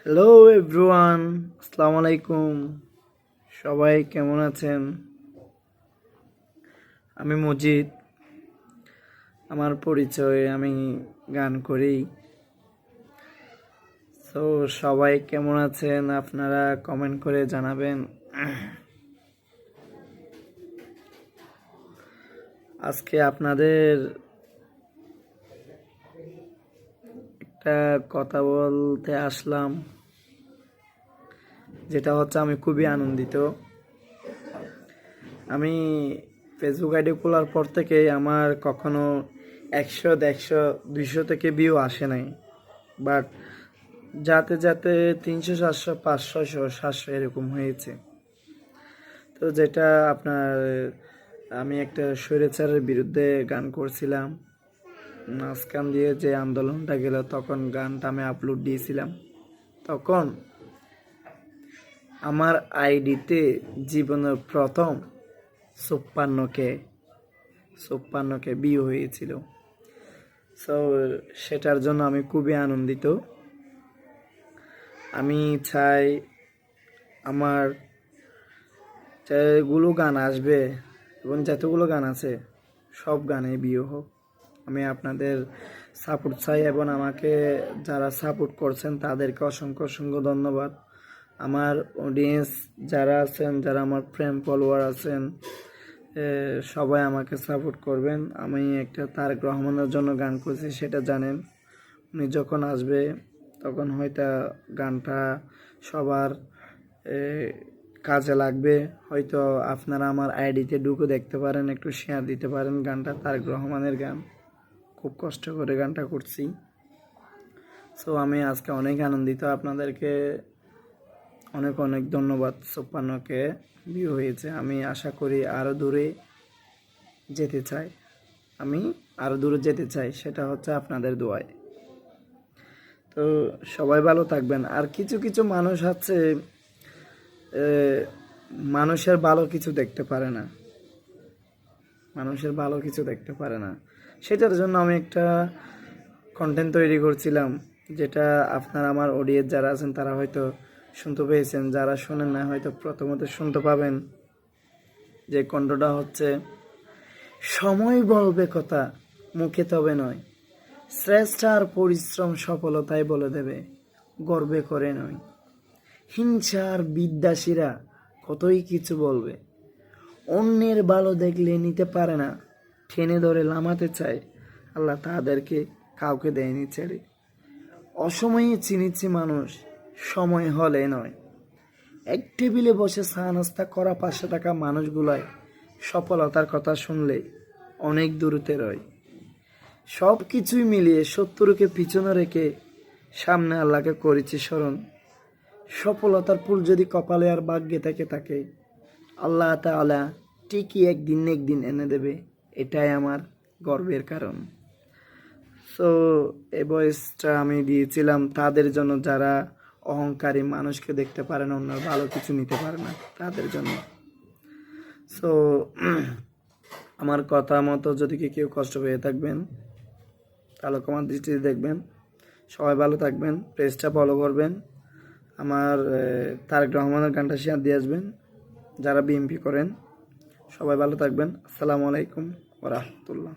Hello everyone, আসসালামু আলাইকুম। সবাই কেমন আছেন? আমি মজিদ। আমার পরিচয়, আমি গান করি। তো সবাই কেমন আছেন আপনারা কমেন্ট করে জানাবেন। আজকে আপনাদের একটা কথা বলতে আসলাম, যেটা হচ্ছে আমি খুবই আনন্দিত। আমি ফেসবুক আইডি খোলার পর থেকে আমার কখনো 100, 150, 200 থেকে ভিউ আসে নাই, বাট যাতে যাতে 300, 400, 500, 600, 700 এরকম হয়েছে। তো যেটা আপনার, আমি একটা স্বৈরাচারের বিরুদ্ধে গান করছিলাম, মাঝখান দিয়ে যে আন্দোলনটা গেল, তখন গানটা আমি আপলোড দিয়েছিলাম। তখন আমার আইডিতে জীবনের প্রথম 56K ভিউ হয়েছিল। সো সেটার জন্য আমি খুবই আনন্দিত। আমি চাই আমার যেগুলো গান আসবে এবং যতগুলো গান আছে সব গানে ভিউ হোক। আমি আপনাদের সাপোর্ট চাই এবং আমাকে যারা সাপোর্ট করছেন তাদেরকে অসংখ্য অসংখ্য ধন্যবাদ। আমার অডিয়েন্স যারা আছেন, যারা আমার ফ্রেন্ড ফলোয়ার আছেন, সবাই আমাকে সাপোর্ট করবেন। আমি একটা তারেক রহমানের জন্য গান করছি, সেটা জানেন। উনি যখন আসবে তখন হয়তো গানটা সবার কাজে লাগবে। হয়তো আপনারা আমার আইডিতে ঢুকে দেখতে পারেন, একটু শেয়ার দিতে পারেন। গানটা তারেক রহমানের গান, খুব কষ্ট করে গানটা করছি। সো আমি আজকে অনেক আনন্দিত। আপনাদেরকে অনেক অনেক ধন্যবাদ। 56K ভিউ হয়েছে। আমি আশা করি আরও দূরে যেতে চাই। সেটা হচ্ছে আপনাদের দোয়ায়। তো সবাই ভালো থাকবেন। আর কিছু কিছু মানুষ আছে, মানুষের ভালো কিছু দেখতে পারে না। সেটার জন্য আমি একটা কন্টেন্ট তৈরি করছিলাম, যেটা আপনারা আমার অডিয়েন্স যারা আছেন তারা হয়তো শুনতে পেয়েছেন, যারা শোনেন না হয়তো প্রথমত শুনতে পাবেন। যে কণ্ঠটা হচ্ছে, সময় বলবে কথা মুখে তবে নয়, শ্রেষ্ঠ আর পরিশ্রম সফলতায় বলে দেবে, গর্বে করে নয়। হিংসা আর বিদ্বেষীরা কতই কিছু বলবে, অন্যের ভালো দেখলে নিতে পারে না, টেনে ধরে লামাতে চায়, আল্লাহ তাদেরকে কাউকে দেয়নি ছেড়ে। অসময়ে চিনিছি মানুষ, সময় হলে নয়। এক টেবিলে বসে চা নাস্তা করা 500 টাকা মানুষগুলায় সফলতার কথা শুনলে অনেক দূরতে রয়। সব কিছুই মিলিয়ে 70কে পিছনে রেখে সামনে আল্লাহকে করেছি স্মরণ। সফলতার ফুল যদি কপালে আর ভাগ্যে থেকে থাকে, আল্লাহ তাআলা ঠিকই একদিন এনে দেবে, এটাই আমার গর্বের কারণ। সো এই ভয়েসটা আমি দিয়েছিলাম তাদের জন্য যারা অহংকারী, মানুষকে দেখতে পারে না, অন্য ভালো কিছু নিতে পারে না, তাদের জন্য। সো আমার কথা মতো যদি কেউ কষ্ট পেয়ে থাকবেন তাহলে ক্ষমার দৃষ্টিতে দেখবেন। সবাই ভালো থাকবেন, পেজটা ফলো করবেন, আমার তারেক রহমানের গানটা শেয়ার দিয়ে আসবেন যারা বিএমপি করেন। সবাই ভালো থাকবেন। আসসালামু আলাইকুম ওয়া রাহমাতুল্লাহ।